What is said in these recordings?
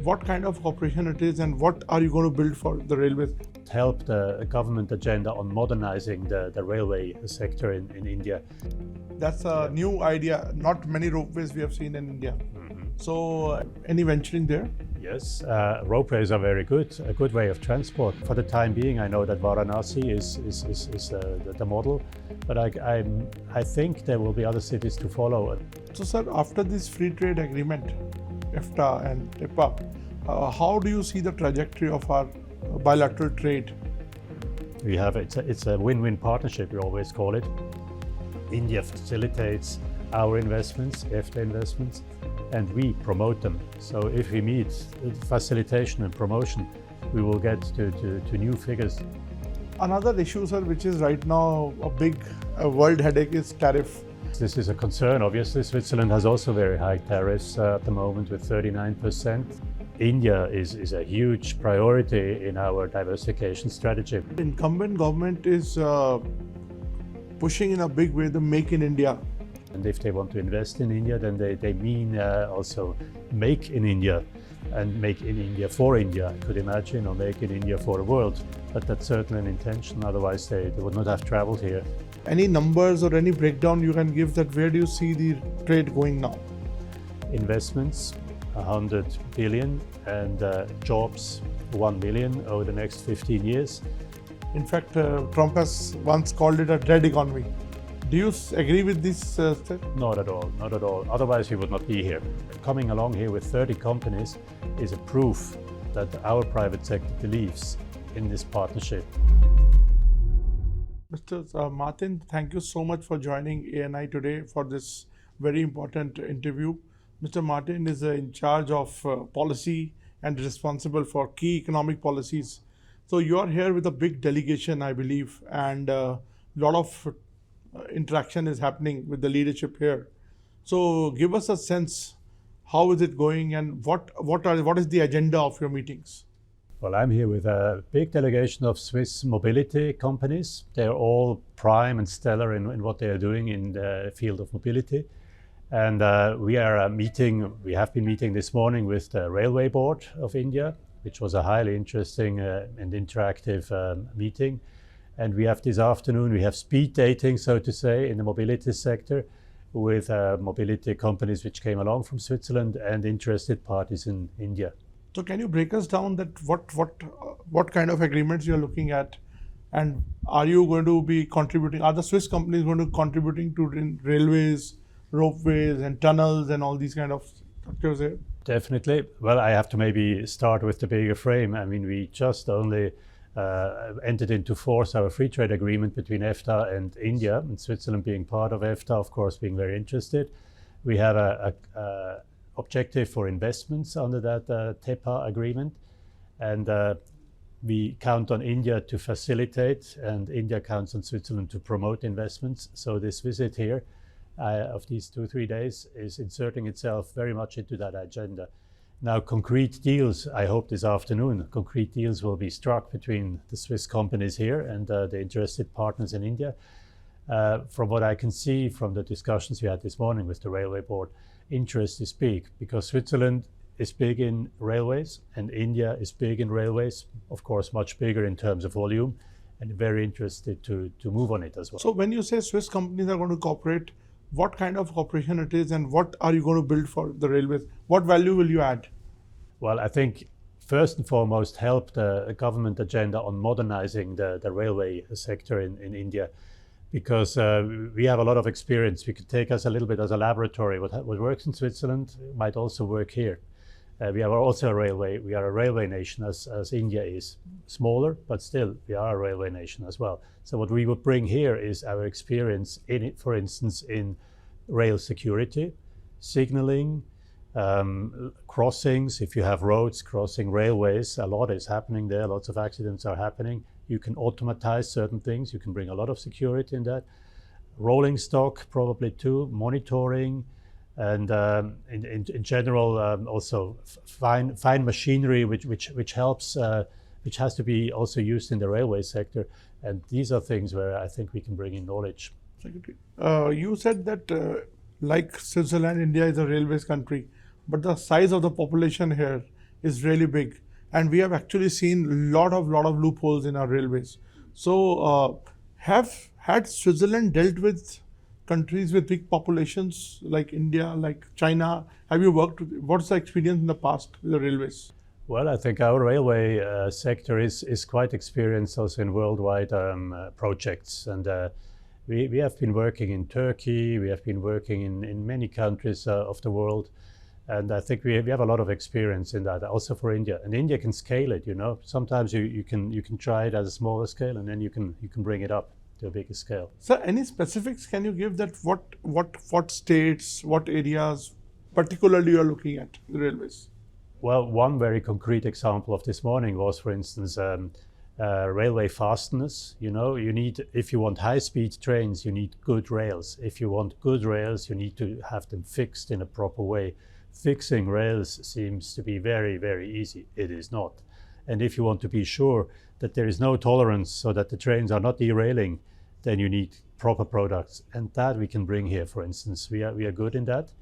what kind of cooperation it is and what are you going to build for the railways? Help the government agenda on modernizing the railway sector in India. That's a new idea. Not many ropeways we have seen in India. So, any venturing there? Yes, ropeways are very good, a good way of transport. For the time being, I know that Varanasi is the model, but I think there will be other cities to follow. So, sir, after this free trade agreement, EFTA and TEPA, how do you see the trajectory of our bilateral trade? We have it's a win-win partnership, we always call it. India facilitates our investments, EFTA investments, and we promote them. So if we meet facilitation and promotion, we will get to new figures. Another issue, sir, which is right now a big world headache is tariff. This is a concern, obviously. Switzerland has also very high tariffs at the moment with 39%. India is a huge priority in our diversification strategy. Incumbent government is pushing in a big way the Make in India. And if they want to invest in India, then they mean also make in India and make in India for India, I could imagine, or make in India for the world. But that's certainly an intention, otherwise they would not have traveled here. Any numbers or any breakdown you can give that where do you see the trade going now? Investments, 100 billion, and jobs, 1 million over the next 15 years. In fact, Trump has once called it a dead economy. Do you agree with this, sir? Not at all, not at all. Otherwise, we would not be here. Coming along here with 30 companies is a proof that our private sector believes in this partnership. Mr. Martin, thank you so much for joining ANI today for this very important interview. Mr. Martin is in charge of policy and responsible for key economic policies. So you are here with a big delegation, I believe, and a lot of interaction is happening with the leadership here. So give us a sense, how is it going and what is the agenda of your meetings? Well, I'm here with a big delegation of Swiss mobility companies. They're all prime and stellar in what they are doing in the field of mobility. And we have been meeting this morning with the Railway Board of India, which was a highly interesting and interactive meeting. And we have this afternoon, we have speed dating, so to say, in the mobility sector with mobility companies which came along from Switzerland and interested parties in India. So can you break us down that what kind of agreements you're looking at, and are you going to be contributing, are the Swiss companies going to be contributing to railways, ropeways and tunnels and all these kind of structures here? Definitely. Well, I have to maybe start with the bigger frame. I mean, we just only entered into force our free trade agreement between EFTA and India, and Switzerland being part of EFTA, of course, being very interested. We have a objective for investments under that TEPA agreement, and we count on India to facilitate, and India counts on Switzerland to promote investments. So this visit here of these 2-3 days is inserting itself very much into that agenda. Now, concrete deals, I hope this afternoon, concrete deals will be struck between the Swiss companies here and the interested partners in India. From what I can see from the discussions we had this morning with the Railway Board, interest is big because Switzerland is big in railways and India is big in railways, of course, much bigger in terms of volume, and very interested to move on it as well. So when you say Swiss companies are going to cooperate, what kind of cooperation it is and what are you going to build for the railways? What value will you add? Well, I think first and foremost help the government agenda on modernizing the railway sector in India, because we have a lot of experience. We could take us a little bit as a laboratory. What works in Switzerland might also work here. We are also a railway. We are a railway nation as India is. Smaller, but still we are a railway nation as well. So what we would bring here is our experience in it, for instance, in rail security, signaling, crossings. If you have roads crossing railways, a lot is happening there. Lots of accidents are happening. You can automatize certain things. You can bring a lot of security in that. Rolling stock, probably too, monitoring, and in general also fine machinery, which helps, which has to be also used in the railway sector. And these are things where I think we can bring in knowledge. You said that like Switzerland, India is a railways country, but the size of the population here is really big, and we have actually seen lot of loopholes in our railways. So, had Switzerland dealt with countries with big populations like India, like China? Have you worked with, what's the experience in the past with the railways? Well, I think our railway sector is quite experienced also in worldwide projects. And we have been working in Turkey, we have been working in many countries of the world. And I think we have a lot of experience in that, also for India. And India can scale it, you know. Sometimes you can try it at a smaller scale, and then you can bring it up to a bigger scale. So, any specifics can you give that what states, what areas particularly you are looking at the railways? Well, one very concrete example of this morning was, for instance, railway fastness. You know, if you want high-speed trains, you need good rails. If you want good rails, you need to have them fixed in a proper way. Fixing rails seems to be very, very easy. It is not. And if you want to be sure that there is no tolerance so that the trains are not derailing, then you need proper products. And that we can bring here, for instance. We are good in that.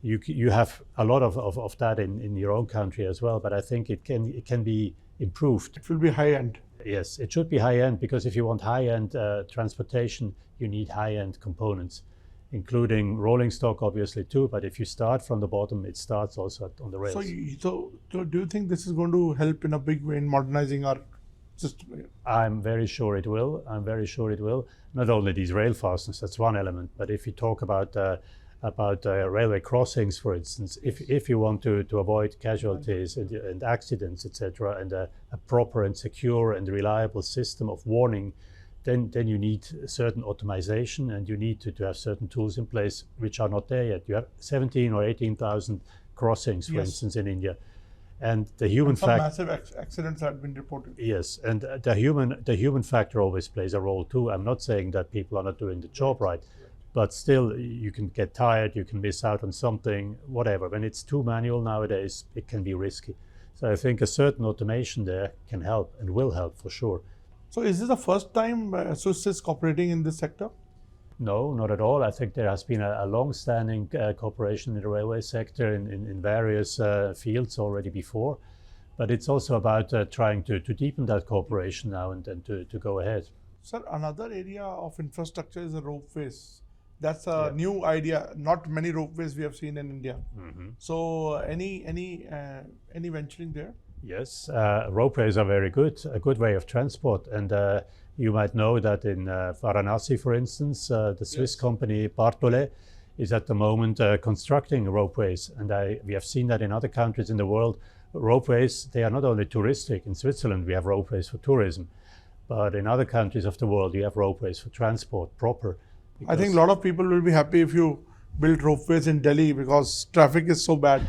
You have a lot of that in your own country as well, but I think it can be improved. It will be high end. Yes, it should be high end, because if you want high end transportation, you need high end components, including rolling stock, obviously too. But if you start from the bottom, it starts also on the rails. So do you think this is going to help in a big way in modernizing our system? I'm very sure it will. Not only these rail fasteners, that's one element, but if you talk about railway crossings, for instance, if you want to avoid casualties and accidents, etc., and a proper and secure and reliable system of warning, then you need certain automation, and you need to have certain tools in place which are not there yet. You have 17 or 18,000 crossings, for instance, in India, and the human factor. Massive accidents have been reported. Yes, and the human factor always plays a role too. I'm not saying that people are not doing the job right. But still, you can get tired, you can miss out on something, whatever. When it's too manual nowadays, it can be risky. So I think a certain automation there can help and will help for sure. So is this the first time Swiss is cooperating in this sector? No, not at all. I think there has been a long-standing cooperation in the railway sector in various fields already before. But it's also about trying to deepen that cooperation now and to go ahead. Sir, another area of infrastructure is the ropeways. That's a new idea. Not many ropeways we have seen in India. Mm-hmm. So any venturing there? Yes, ropeways are very good, a good way of transport. And you might know that in Varanasi, for instance, the Swiss company Barthollet is at the moment constructing ropeways. And we have seen that in other countries in the world. Ropeways, they are not only touristic. In Switzerland, we have ropeways for tourism. But in other countries of the world, you have ropeways for transport proper. I think a lot of people will be happy if you build ropeways in Delhi, because traffic is so bad.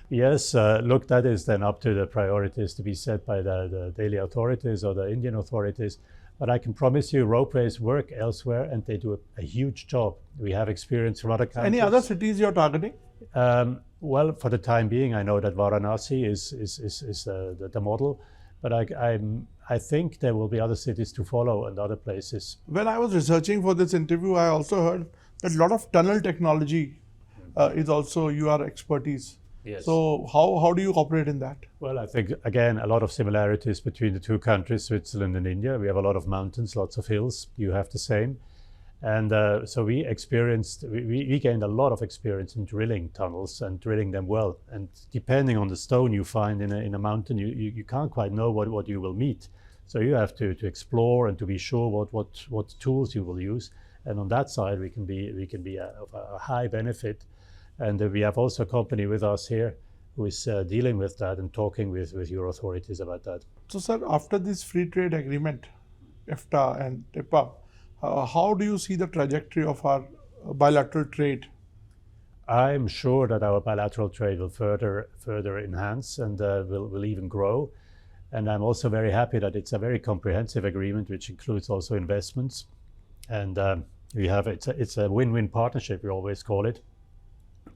Yes, look, that is then up to the priorities to be set by the Delhi authorities or the Indian authorities. But I can promise you, ropeways work elsewhere, and they do a huge job. We have experience from other countries. Any other cities you're targeting? Well, for the time being, I know that Varanasi is the model. But I think there will be other cities to follow and other places. When I was researching for this interview, I also heard that a lot of tunnel technology is also your expertise. Yes. So how do you operate in that? Well, I think, again, a lot of similarities between the two countries, Switzerland and India. We have a lot of mountains, lots of hills. You have the same. And so we gained a lot of experience in drilling tunnels and drilling them well. And depending on the stone you find in a mountain, you can't quite know what you will meet. So you have to explore and to be sure what tools you will use. And on that side, we can be of a high benefit. And we have also a company with us here who is dealing with that and talking with your authorities about that. So, sir, after this free trade agreement, EFTA and TIPA, how do you see the trajectory of our bilateral trade? I'm sure that our bilateral trade will further enhance and will even grow. And I'm also very happy that it's a very comprehensive agreement, which includes also investments. And it's a win-win partnership, we always call it.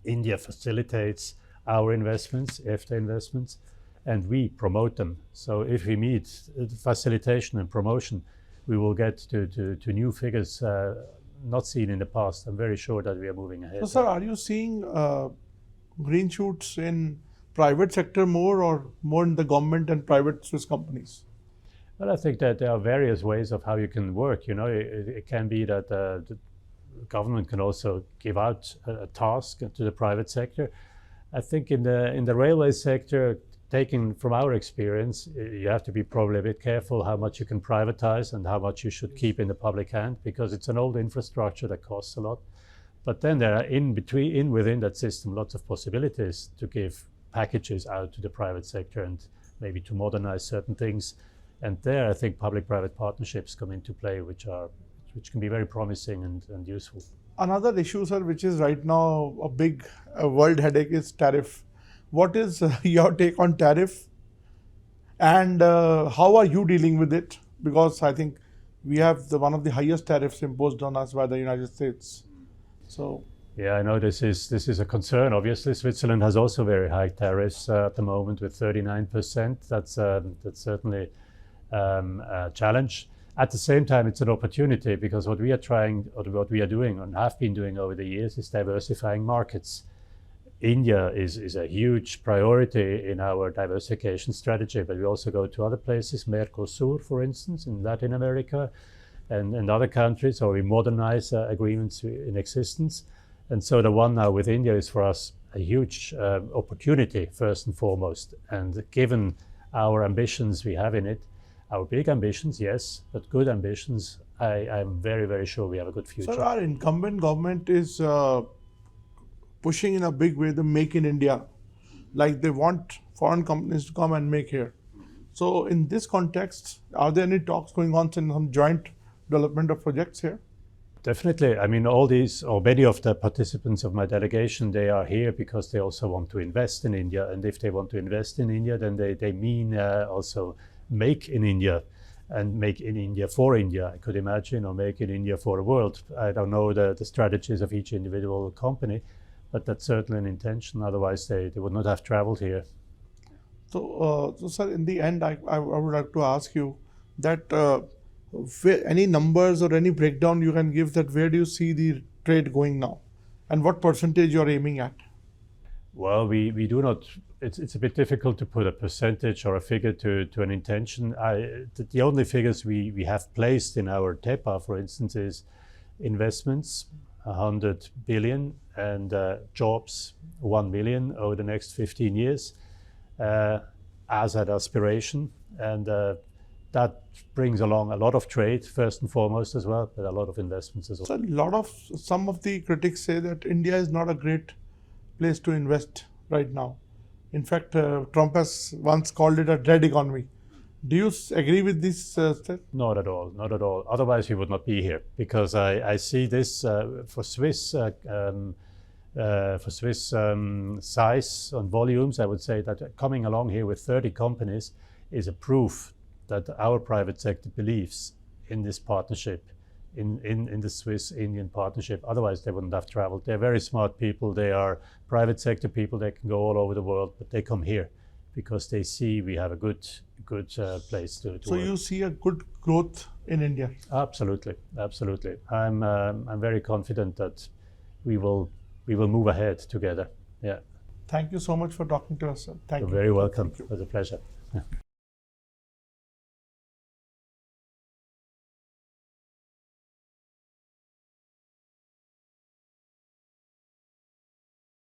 India facilitates our investments, EFTA investments, and we promote them. So if we meet facilitation and promotion, we will get to new figures not seen in the past. I'm very sure that we are moving ahead. So, sir, are you seeing green shoots in private sector more or more in the government and private Swiss companies? Well, I think that there are various ways of how you can work. You know, it can be that the government can also give out a task to the private sector. I think in the railway sector, taking from our experience, you have to be probably a bit careful how much you can privatize and how much you should keep in the public hand, because it's an old infrastructure that costs a lot. But then there are within that system lots of possibilities to give packages out to the private sector and maybe to modernize certain things. And there, I think public-private partnerships come into play, which can be very promising and useful. Another issue, sir, which is right now a big world headache is tariff. What is your take on tariff, and how are you dealing with it? Because I think we have one of the highest tariffs imposed on us by the United States. So yeah, I know this is a concern. Obviously, Switzerland has also very high tariffs at the moment with 39%. That's certainly a challenge. At the same time, it's an opportunity, because what we are trying, or what we are doing and have been doing over the years, is diversifying markets. India is a huge priority in our diversification strategy, but we also go to other places, Mercosur, for instance, in Latin America, and other countries, or we modernize agreements in existence. And so the one now with India is for us a huge opportunity, first and foremost. And given our ambitions we have in it, our big ambitions, yes, but good ambitions, I'm very, very sure we have a good future. Sir, our incumbent government is pushing in a big way the Make in India. Like they want foreign companies to come and make here. So in this context, are there any talks going on in some joint development of projects here? Definitely. I mean, all these, or many of the participants of my delegation, they are here because they also want to invest in India. And if they want to invest in India, then they mean also make in India, and make in India for India, I could imagine, or make in India for the world. I don't know the strategies of each individual company, but that's certainly an intention. Otherwise, they would not have traveled here. So, sir, in the end, I would like to ask you that any numbers or any breakdown you can give, that where do you see the trade going now, and what percentage you are aiming at? Well, we do not. It's a bit difficult to put a percentage or a figure to an intention. The only figures we have placed in our TEPA, for instance, is investments 100 billion and jobs 1 million over the next 15 years as an aspiration, and that brings along a lot of trade first and foremost as well, but a lot of investments as well. So some of the critics say that India is not a great place to invest right now. In fact, Trump has once called it a dead economy. Do you agree with this, sir? Not at all, not at all. Otherwise, we would not be here, because I see this for Swiss size and volumes. I would say that coming along here with 30 companies is a proof that our private sector believes in this partnership, in the Swiss-Indian partnership. Otherwise, they wouldn't have traveled. They're very smart people. They are private sector people. They can go all over the world, but they come here because they see we have a good place to So work. you see a good growth in India? Absolutely, absolutely. I'm very confident that we will move ahead together. Yeah. Thank you so much for talking to us, sir. Thank You're you. very welcome. It was a pleasure.